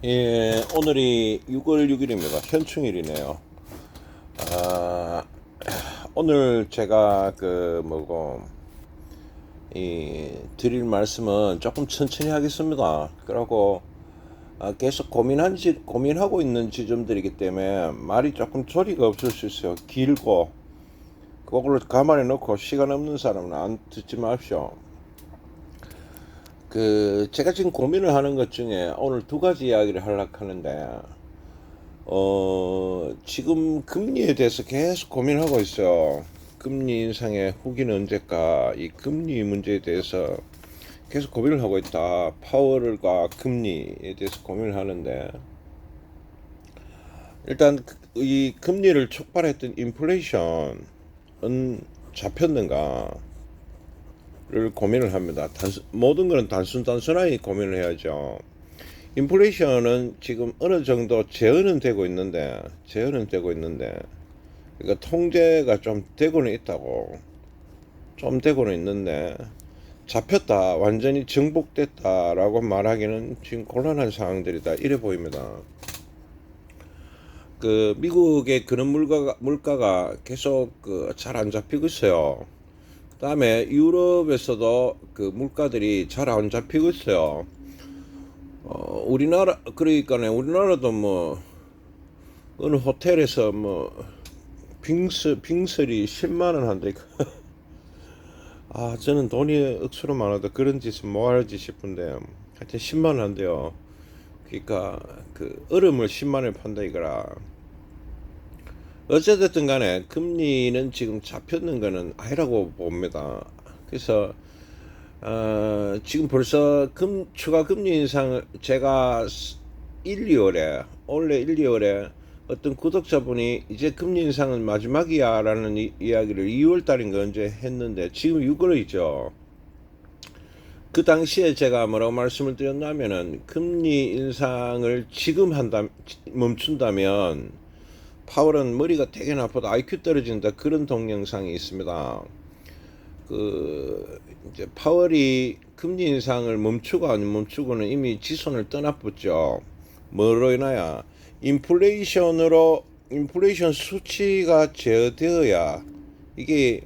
예, 오늘이 6월 6일입니다. 현충일이네요. 아, 오늘 제가 드릴 말씀은 조금 천천히 하겠습니다. 그리고 계속 고민하고 있는 지점들이기 때문에 말이 조금 조리가 없을 수 있어요. 길고 그걸 가만히 놓고 시간 없는 사람은 안 듣지 마십시오. 제가 지금 고민을 하는 것 중에 오늘 두 가지 이야기를 하려고 하는데, 지금 금리에 대해서 계속 고민하고 있어요. 금리 인상의 후기는 언제까? 이 금리 문제에 대해서 계속 고민을 하고 있다. 파월과 금리에 대해서 고민을 하는데, 일단 이 금리를 촉발했던 인플레이션은 잡혔는가? 를 고민을 합니다. 모든 것은 단순하게 고민을 해야죠. 인플레이션은 지금 어느 정도 제어는 되고 있는데, 그러니까 통제가 좀 되고는 있는데, 잡혔다, 완전히 정복됐다라고 말하기는 지금 곤란한 상황들이다, 이래 보입니다. 미국의 그런 물가가 계속 잘 안 잡히고 있어요. 그다음에 유럽에서도 물가들이 잘 안 잡히고 있어요. 우리나라도 뭐 어느 호텔에서 뭐 빙설이 10만 원 한대. 저는 돈이 억수로 많아도 그런 짓은 뭐 하지 싶은데, 하여튼 10만 원 한대요. 그러니까 얼음을 10만 원에 판다 이거라. 어쨌든 간에 금리는 지금 잡혔는 거는 아니라고 봅니다. 그래서 지금 벌써 추가 금리 인상을 제가 올해 1, 2월에 어떤 구독자분이 이제 금리 인상은 마지막이야 라는 이야기를 2월 달인가 언제 했는데, 지금 6월이죠. 그 당시에 제가 뭐라고 말씀을 드렸냐면은, 금리 인상을 지금 멈춘다면 파월은 머리가 되게 나쁘다, IQ 떨어진다, 그런 동영상이 있습니다. 이제 파월이 금리 인상을 멈추고 안 멈추고는 이미 지선을 떠나붙죠. 뭐로 인하여 인플레이션 수치가 제어되어야, 이게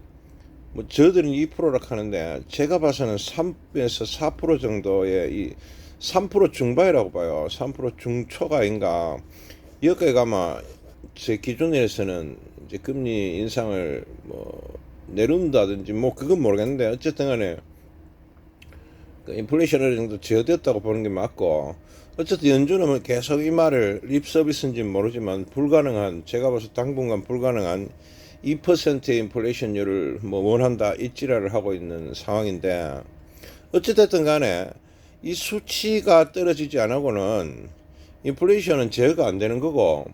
뭐 저들은 2%라 하는데 제가 봐서는 3에서 4% 정도의 3% 중반이라고 봐요. 3% 중초가 아닌가. 여기까지 가면 제 기준에서는 이제 금리 인상을 뭐 내려온다든지 뭐 그건 모르겠는데, 어쨌든 간에 인플레이션 어느 정도 제어됐다고 보는 게 맞고, 어쨌든 연준은 계속 이 말을 립 서비스인지는 모르지만 제가 봐서 당분간 불가능한 2%의 인플레이션율을 뭐 원한다 이 지랄을 하고 있는 상황인데, 어쨌든 간에 이 수치가 떨어지지 않고는 인플레이션은 제어가 안 되는 거고,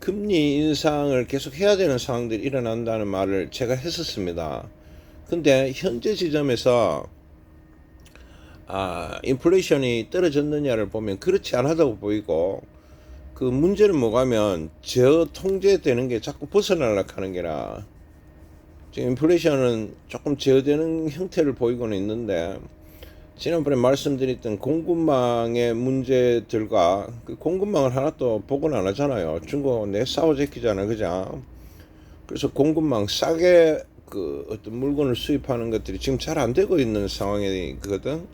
금리 인상을 계속 해야 되는 상황들이 일어난다는 말을 제가 했었습니다. 근데 현재 지점에서 인플레이션이 떨어졌느냐를 보면 그렇지 않다고 보이고, 그 문제는 뭐가면 제어 통제되는 게 자꾸 벗어나려고 하는 게라, 지금 인플레이션은 조금 제어되는 형태를 보이고는 있는데, 지난번에 말씀드렸던 공급망의 문제들과 그 공급망을 하나도 복원 안 하잖아요. 중국 내 싸워제끼잖아요, 그죠? 그래서 공급망 싸게 어떤 물건을 수입하는 것들이 지금 잘 안 되고 있는 상황이거든.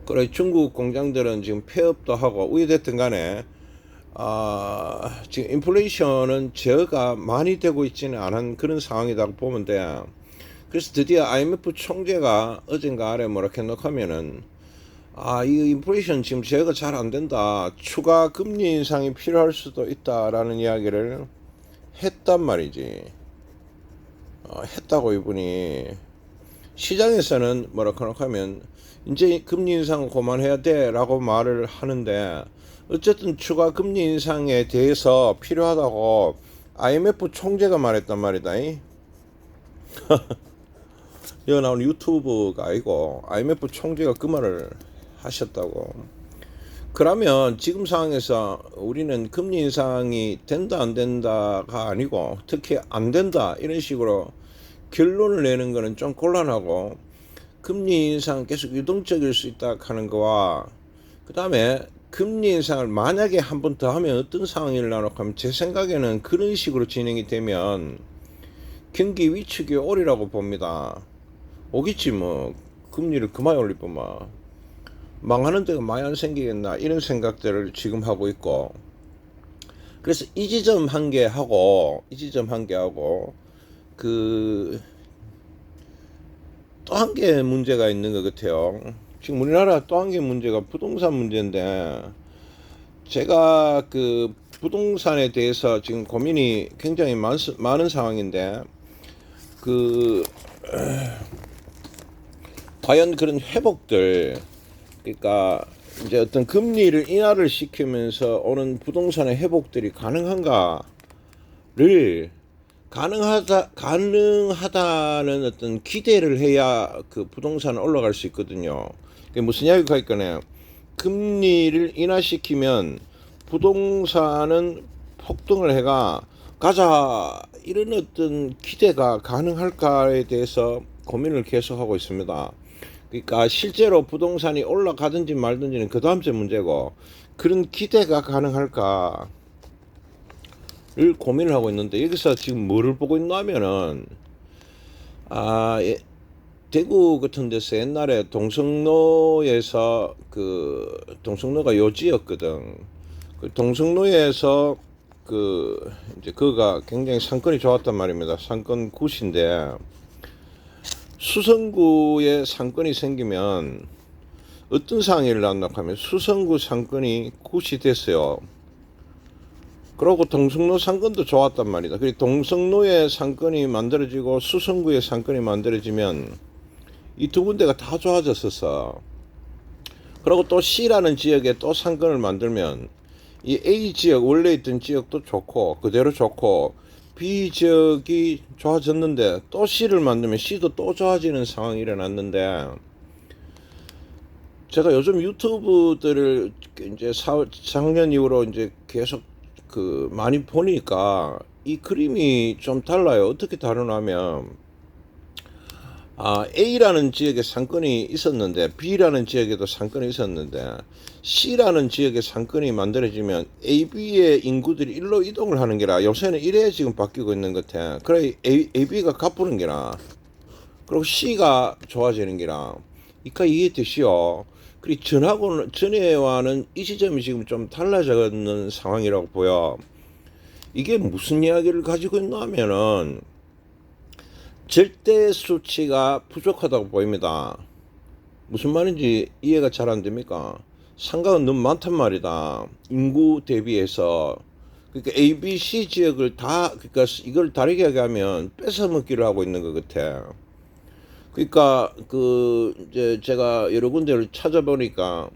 그래 중국 공장들은 지금 폐업도 하고, 어찌됐든 간에 지금 인플레이션은 제어가 많이 되고 있지는 않은 그런 상황이라고 보면 돼. 그래서 드디어 IMF 총재가 어젠가 아래 뭐라 해놓고 하면은, 이 인플레이션 지금 제어가 잘 안 된다, 추가 금리 인상이 필요할 수도 있다라는 이야기를 했단 말이지. 했다고 이분이. 시장에서는 뭐라 해놓고 하면 이제 금리 인상 그만해야 돼 라고 말을 하는데, 어쨌든 추가 금리 인상에 대해서 필요하다고 IMF 총재가 말했단 말이다. 여기 나오는 유튜브가 아니고 IMF 총재가 그 말을 하셨다고. 그러면 지금 상황에서 우리는 금리 인상이 된다 안 된다가 아니고, 특히 안 된다 이런 식으로 결론을 내는 거는 좀 곤란하고, 금리 인상 계속 유동적일 수 있다 하는 거와, 그 다음에 금리 인상을 만약에 한 번 더 하면 어떤 상황이라고 하면 제 생각에는 그런 식으로 진행이 되면 경기 위축이 오리라고 봅니다. 오겠지 뭐. 금리를 그만 올릴 뿐만 망하는 데가 많이 안 생기겠나 이런 생각들을 지금 하고 있고, 그래서 이 지점 한 개 하고 그 또 한 개 문제가 있는 것 같아요. 지금 우리나라 또 한 개 문제가 부동산 문제인데, 제가 그 부동산에 대해서 지금 고민이 굉장히 많은 상황인데, 그 과연 그런 회복들, 그러니까 이제 어떤 금리를 인하를 시키면서 오는 부동산의 회복들이 가능하다는 어떤 기대를 해야 그 부동산은 올라갈 수 있거든요. 그게 무슨 이야기가 있거나, 금리를 인하시키면 부동산은 폭등을 해가 가자 이런 어떤 기대가 가능할까에 대해서 고민을 계속하고 있습니다. 그러니까 실제로 부동산이 올라가든지 말든지는 그 다음 째 문제고, 그런 기대가 가능할까를 고민을 하고 있는데, 여기서 지금 뭐를 보고 있냐면은 대구 같은 데서 옛날에 동성로에서 동성로가 요지였거든. 그 동성로에서 이제 그가 굉장히 상권이 좋았단 말입니다. 상권 굿인데, 수성구에 상권이 생기면 어떤 상황이 일어났나 하면 수성구 상권이 굿이 됐어요. 그리고 동성로 상권도 좋았단 말이다. 그리고 동성로에 상권이 만들어지고 수성구에 상권이 만들어지면 이 두 군데가 다 좋아졌었어. 그리고 또 C라는 지역에 또 상권을 만들면 이 A 지역, 원래 있던 지역도 좋고 그대로 좋고, B 지역이 좋아졌는데 또 C를 만들면 C도 또 좋아지는 상황이 일어났는데, 제가 요즘 유튜브들을 이제 작년 이후로 이제 계속 많이 보니까 이 그림이 좀 달라요. 어떻게 다르냐면, A라는 지역에 상권이 있었는데 B라는 지역에도 상권이 있었는데 C라는 지역에 상권이 만들어지면 A, B의 인구들이 일로 이동을 하는 게라, 요새는 이래 지금 바뀌고 있는 것 같아. 그래 A, B가 가쁘는 게라, 그리고 C가 좋아지는 게라. 그러니까 이게 되시오. 그리고 전에와는 이 시점이 지금 좀 달라져가는 상황이라고 보여. 이게 무슨 이야기를 가지고 있나 하면은 절대 수치가 부족하다고 보입니다. 무슨 말인지 이해가 잘 안 됩니까? 상가가 너무 많단 말이다. 인구 대비해서. 그러니까 A, B, C 지역을 그러니까 이걸 다르게 하면 뺏어 먹기를 하고 있는 것 같아. 그러니까 이제 제가 여러 군데를 찾아보니까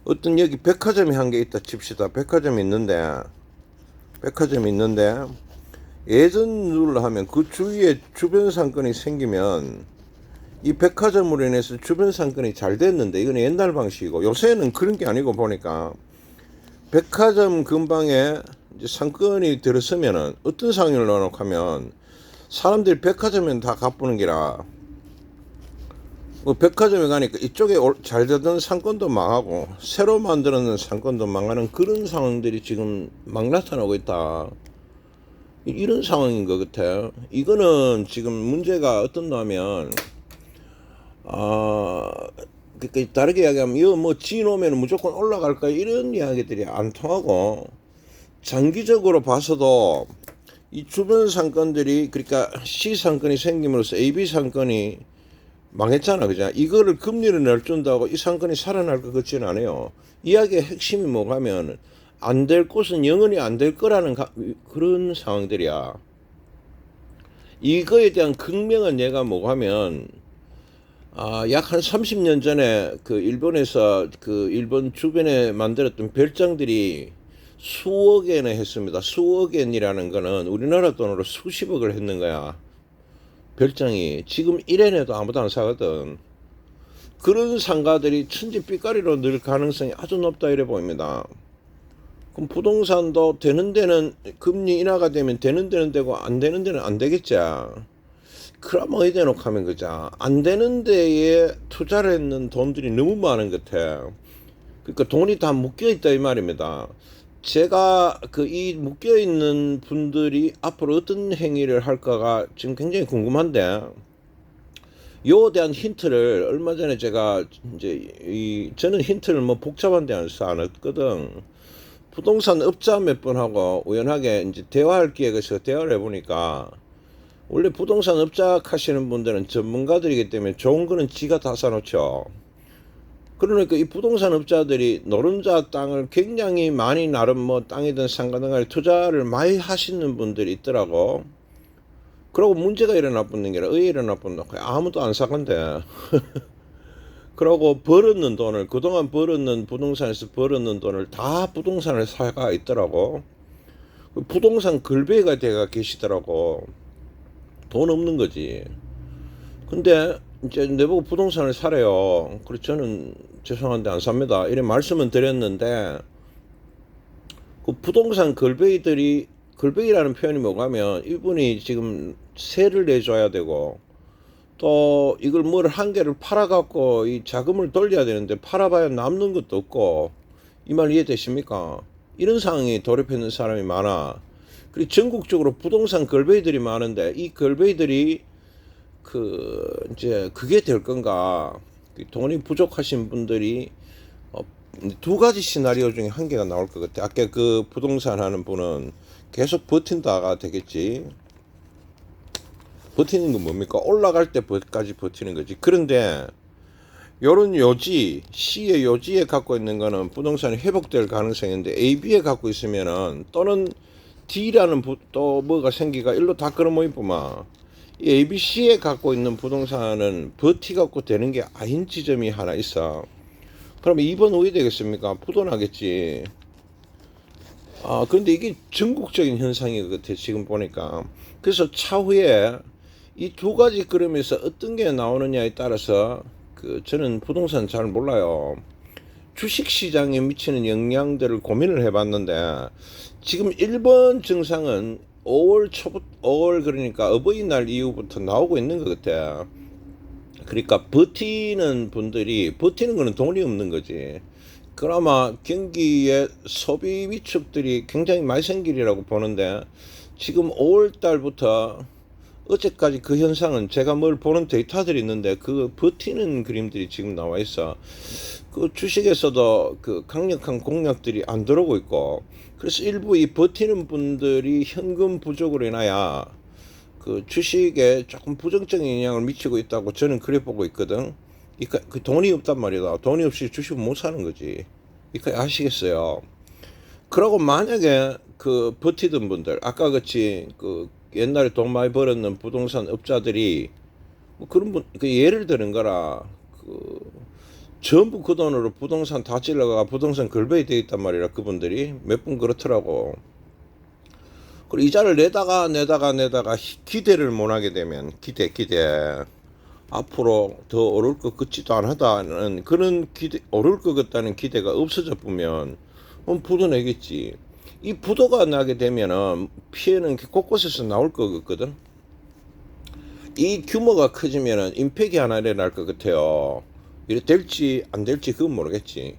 어떤 여기 백화점이 한 개 있다 칩시다. 백화점이 있는데 예전으로 하면 그 주위에 주변 상권이 생기면 이 백화점으로 인해서 주변 상권이 잘 됐는데, 이건 옛날 방식이고, 요새는 그런 게 아니고 보니까 백화점 근방에 이제 상권이 들어서면은 어떤 상황을 넣어놓고 하면 사람들이 백화점에 다 가보는 기라, 백화점에 가니까 이쪽에 잘 되던 상권도 망하고 새로 만들어낸 상권도 망하는 그런 상황들이 지금 막 나타나고 있다. 이런 상황인 것 같아요. 이거는 지금 문제가 어떻냐면, 그러니까 다르게 이야기하면, 이거 뭐 지놓으면 무조건 올라갈까 이런 이야기들이 안 통하고, 장기적으로 봐서도 이 주변 상권들이, 그러니까 C 상권이 생김으로써 A, B 상권이 망했잖아, 그죠? 이거를 금리를 내준다고 이 상권이 살아날 것 같지는 않아요. 이야기의 핵심이 뭐가면, 안 될 곳은 영원히 안 될 거라는 그런 상황들이야. 이거에 대한 극명한 예가 뭐가면, 약 한 30년 전에 일본에서 일본 주변에 만들었던 별장들이 수억 엔에 했습니다. 수억 엔이라는 거는 우리나라 돈으로 수십억을 했는 거야. 별장이 지금 1엔에도 아무도 안 사거든. 그런 상가들이 천지빛깔이로 늘 가능성이 아주 높다 이래 보입니다. 그럼 부동산도 되는 데는 금리 인하가 되면 되는 데는 되고 안 되는 데는 안 되겠지. 그럼 어디 대놓고 하면 그죠. 안 되는 데에 투자를 했는 돈들이 너무 많은 것 같아. 그러니까 돈이 다 묶여 있다 이 말입니다. 제가 그 이 묶여 있는 분들이 앞으로 어떤 행위를 할까가 지금 굉장히 궁금한데, 요에 대한 힌트를 얼마 전에 제가 이제 저는 힌트를 뭐 복잡한 데서 안 했거든. 부동산 업자 몇 분하고 우연하게 이제 대화할 기회가 있어서 대화를 해보니까, 원래 부동산 업자 하시는 분들은 전문가들이기 때문에 좋은 거는 지가 다 사놓죠. 그러니까 이 부동산 업자들이 노른자 땅을 굉장히 많이 나름 뭐 땅이든 상가든 간에 투자를 많이 하시는 분들이 있더라고. 그러고 문제가 일어나붙는 게 아니라 왜 일어나붙나? 아무도 안 사건데. 그러고 벌었는 돈을, 그동안 벌었는 부동산에서 벌었는 돈을 다 부동산을 사가 있더라고. 부동산 걸베이가 돼가 계시더라고. 돈 없는 거지. 근데 이제 내보고 부동산을 사래요. 그래서 저는 죄송한데 안 삽니다. 이런 말씀은 드렸는데, 그 부동산 걸베이들이, 걸베이라는 표현이 뭐냐면 이분이 지금 세를 내줘야 되고, 또 이걸 뭘 한 개를 팔아갖고 이 자금을 돌려야 되는데 팔아봐야 남는 것도 없고, 이 말 이해되십니까? 이런 상황에 돌입했는 사람이 많아. 그리고 전국적으로 부동산 걸베이들이 많은데, 이 걸베이들이 이제 그게 될 건가? 돈이 부족하신 분들이 두 가지 시나리오 중에 한 개가 나올 것 같아. 아까 그 부동산 하는 분은 계속 버틴다가 되겠지. 버티는 건 뭡니까? 올라갈 때까지 버티는 거지. 그런데 요런 요지, C의 요지에 갖고 있는 거는 부동산이 회복될 가능성이 있는데, A, B에 갖고 있으면은 또는 D라는 또 뭐가 생기가 일로 다 끌어모이구만. 이 ABC에 갖고 있는 부동산은 버티갖고 되는 게 아닌 지점이 하나 있어. 그러면 2번 어디 되겠습니까? 부도나겠지. 그런데 이게 전국적인 현상인 것 같아, 지금 보니까. 그래서 차후에 이 두 가지 그림에서 어떤 게 나오느냐에 따라서 저는 부동산 잘 몰라요. 주식시장에 미치는 영향들을 고민을 해봤는데, 지금 1번 증상은 5월 그러니까 어버이날 이후부터 나오고 있는 것 같아. 그러니까 버티는 분들이, 버티는 거는 돈이 없는 거지. 그나마 경기의 소비 위축들이 굉장히 많이 생기리라고 보는데, 지금 5월 달부터 어제까지 그 현상은 제가 뭘 보는 데이터들이 있는데, 그 버티는 그림들이 지금 나와 있어. 그 주식에서도 그 강력한 공략들이 안 들어오고 있고, 그래서 일부 이 버티는 분들이 현금 부족으로 인하여 그 주식에 조금 부정적인 영향을 미치고 있다고 저는 그래 보고 있거든. 그 돈이 없단 말이다. 돈이 없이 주식을 못 사는 거지. 이거 아시겠어요? 그러고 만약에 그 버티던 분들, 아까 같이 그 옛날에 돈 많이 벌었는 부동산 업자들이 뭐 그런 분, 그 예를 드는 거라, 전부 그 돈으로 부동산 다 찔러가 부동산 걸베이 돼 있단 말이라, 그분들이 몇 분 그렇더라고. 그리고 이자를 내다가 기대를 못 하게 되면, 기대 앞으로 더 오를 것 같지도 않다는 그런 기대, 오를 것 같다는 기대가 없어져 보면 부도 내겠지. 이 부도가 나게 되면은 피해는 곳곳에서 나올 것 같거든. 이 규모가 커지면은 임팩이 하나 일어날 것 같아요. 이래 될지 안 될지 그건 모르겠지.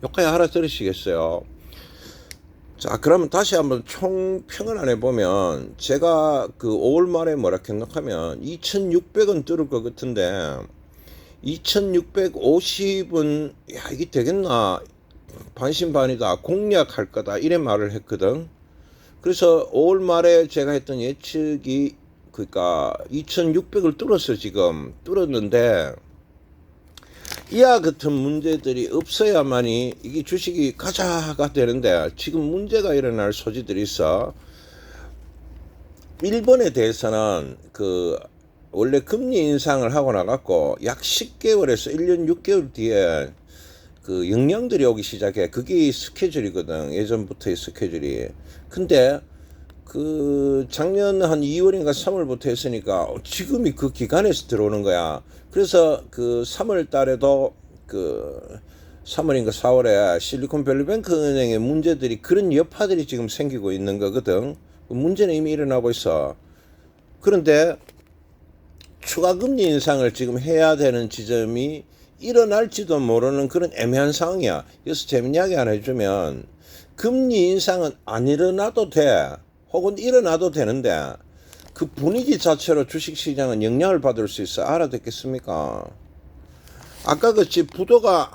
여기까지 알아들으시겠어요? 자, 그러면 다시 한번 총평을 안 해보면, 제가 그 5월 말에 뭐라 생각하면 2600원 뚫을 것 같은데, 2650은 야 이게 되겠나, 반신반의다, 공략할 거다, 이래 말을 했거든. 그래서 5월 말에 제가 했던 예측이, 그러니까 2600을 뚫었어. 지금 뚫었는데, 이와 같은 문제들이 없어야만이 이게 주식이 가자가 되는데, 지금 문제가 일어날 소지들이 있어. 일본에 대해서는 원래 금리 인상을 하고 나갔고 약 10개월에서 1년 6개월 뒤에 그 영향들이 오기 시작해. 그게 스케줄이거든, 예전부터의 스케줄이. 근데 작년 한 2월인가 3월부터 했으니까 지금이 그 기간에서 들어오는 거야. 그래서 3월 달에도 3월인가 4월에 실리콘밸리뱅크 은행의 문제들이, 그런 여파들이 지금 생기고 있는 거거든. 문제는 이미 일어나고 있어. 그런데 추가 금리 인상을 지금 해야 되는 지점이 일어날지도 모르는 그런 애매한 상황이야. 그래서 재밌는 이야기 하나 해주면 금리 인상은 안 일어나도 돼. 혹은 일어나도 되는데 그 분위기 자체로 주식시장은 영향을 받을 수 있어. 알아듣겠습니까? 아까 그치 부도가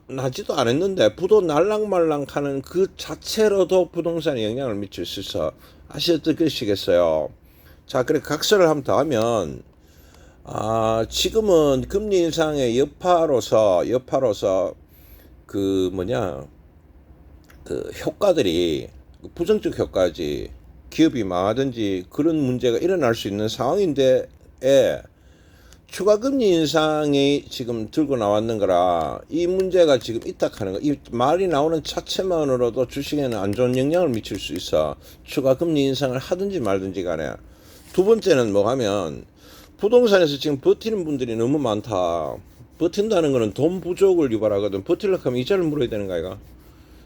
나지도 않았는데 부도 날랑말랑 하는 그 자체로도 부동산에 영향을 미칠 수 있어. 아시겠어요? 자, 그래 각설을 한번 더 하면 지금은 금리 인상의 여파로서 그 효과들이 부정적 효과지, 기업이 망하든지 그런 문제가 일어날 수 있는 상황인데 추가 금리 인상이 지금 들고 나왔는 거라 이 문제가 지금 있다하는 거, 이 말이 나오는 자체만으로도 주식에는 안 좋은 영향을 미칠 수 있어. 추가 금리 인상을 하든지 말든지 간에. 두 번째는 뭐 하면 부동산에서 지금 버티는 분들이 너무 많다. 버틴다는 거는 돈 부족을 유발하거든. 버틸려고 하면 이자를 물어야 되는 거 아이가?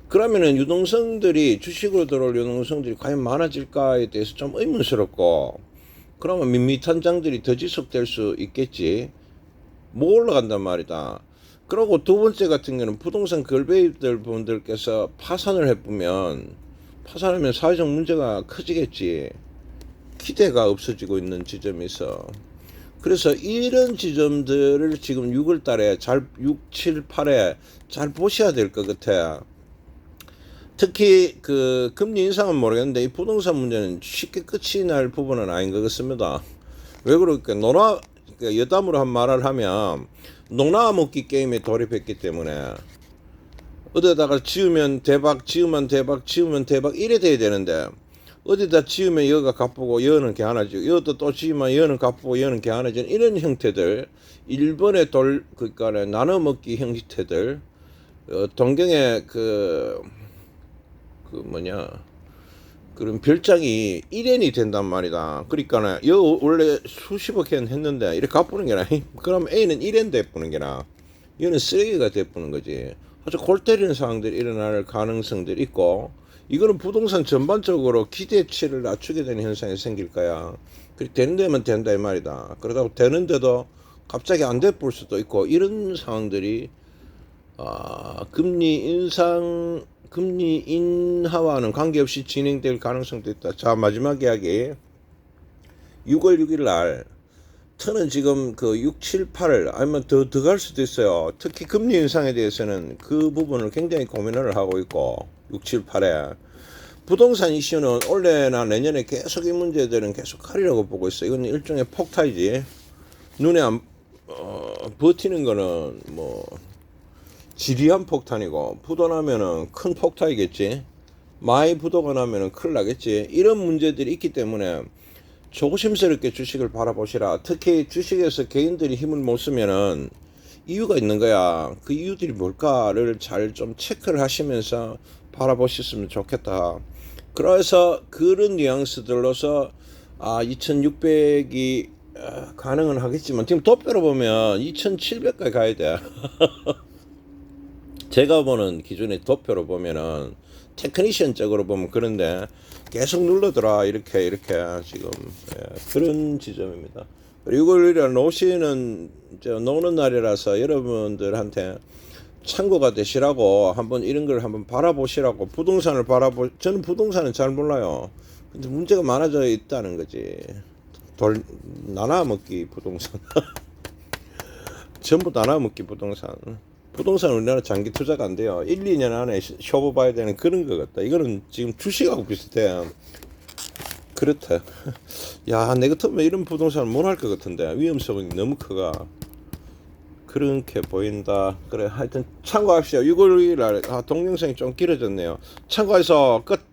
그러면은 유동성들이, 주식으로 들어올 유동성들이 과연 많아질까에 대해서 좀 의문스럽고, 그러면 밋밋한 장들이 더 지속될 수 있겠지. 뭐 올라간단 말이다. 그리고 두 번째 같은 경우는 부동산 걸베이들 분들께서 파산을 해보면, 파산하면 사회적 문제가 커지겠지. 기대가 없어지고 있는 지점이 있어. 그래서 이런 지점들을 지금 6월 달에 6, 7, 8에 잘 보셔야 될 것 같아. 특히 그 금리 인상은 모르겠는데 이 부동산 문제는 쉽게 끝이 날 부분은 아닌 것 같습니다. 왜 그럴까? 여담으로 한 말을 하면 농나 먹기 게임에 돌입했기 때문에 어디다가 지으면 대박, 지으면 대박, 지으면 대박 이래 돼야 되는데 어디다 지으면 여가 갚고 여는 개안하지, 여도 또 지으면 여는 갚고 여는 개안하지, 이런 형태들, 일본의 그러니까 나눠 먹기 형태들, 동경의 그런 별장이 1엔이 된단 말이다. 그러니까 원래 수십억 엔 했는데 이렇게 갚는 게나 그럼 A는 1엔 돼보는 게나 얘는 쓰레기가 돼보는 거지. 아주 골 때리는 상황들이 일어날 가능성들이 있고, 이거는 부동산 전반적으로 기대치를 낮추게 되는 현상이 생길 거야. 그렇게 되는 데면 된다 이 말이다. 그러다가 되는데도 갑자기 안 돼 볼 수도 있고, 이런 상황들이 금리 인하와는 관계없이 진행될 가능성도 있다. 자, 마지막 이야기. 6월 6일 날 저는 지금 그 6, 7, 8을 아니면 더 갈 수도 있어요. 특히 금리 인상에 대해서는 그 부분을 굉장히 고민을 하고 있고, 6, 7, 8에 부동산 이슈는 올해나 내년에 계속 이 문제들은 계속 가리라고 보고 있어. 이건 일종의 폭탄이지. 눈에 안 버티는 거는 뭐 지리한 폭탄이고, 부도 나면은 큰 폭탄이겠지. 많이 부도가 나면은 큰일 나겠지. 이런 문제들이 있기 때문에 조심스럽게 주식을 바라보시라. 특히 주식에서 개인들이 힘을 못 쓰면은 이유가 있는 거야. 그 이유들이 뭘까를 잘 좀 체크를 하시면서 바라보셨으면 좋겠다. 그래서 그런 뉘앙스들로서 2600이 가능은 하겠지만 지금 도표로 보면 2700까지 가야 돼. 제가 보는 기준의 도표로 보면은 테크니션적으로 보면 그런데 계속 눌러더라 이렇게 지금 그런 지점입니다. 그리고 6월 노시는 노는 날이라서 여러분들한테 참고가 되시라고 한번 이런 걸 한번 바라보시라고. 부동산을 저는 부동산은 잘 몰라요. 근데 문제가 많아져 있다는 거지. 나눠먹기 부동산. 전부 나눠먹기 부동산. 부동산 우리나라 장기 투자가 안 돼요. 1, 2년 안에 쇼부 봐야 되는 그런 것 같다. 이거는 지금 주식하고 비슷해. 그렇다. 야, 내 같으면 이런 부동산을 못 할 것 같은데 위험성이 너무 크가. 그렇게 보인다. 그래, 하여튼 참고합시다. 6월 6일 날 동영상이 좀 길어졌네요. 참고해서 끝.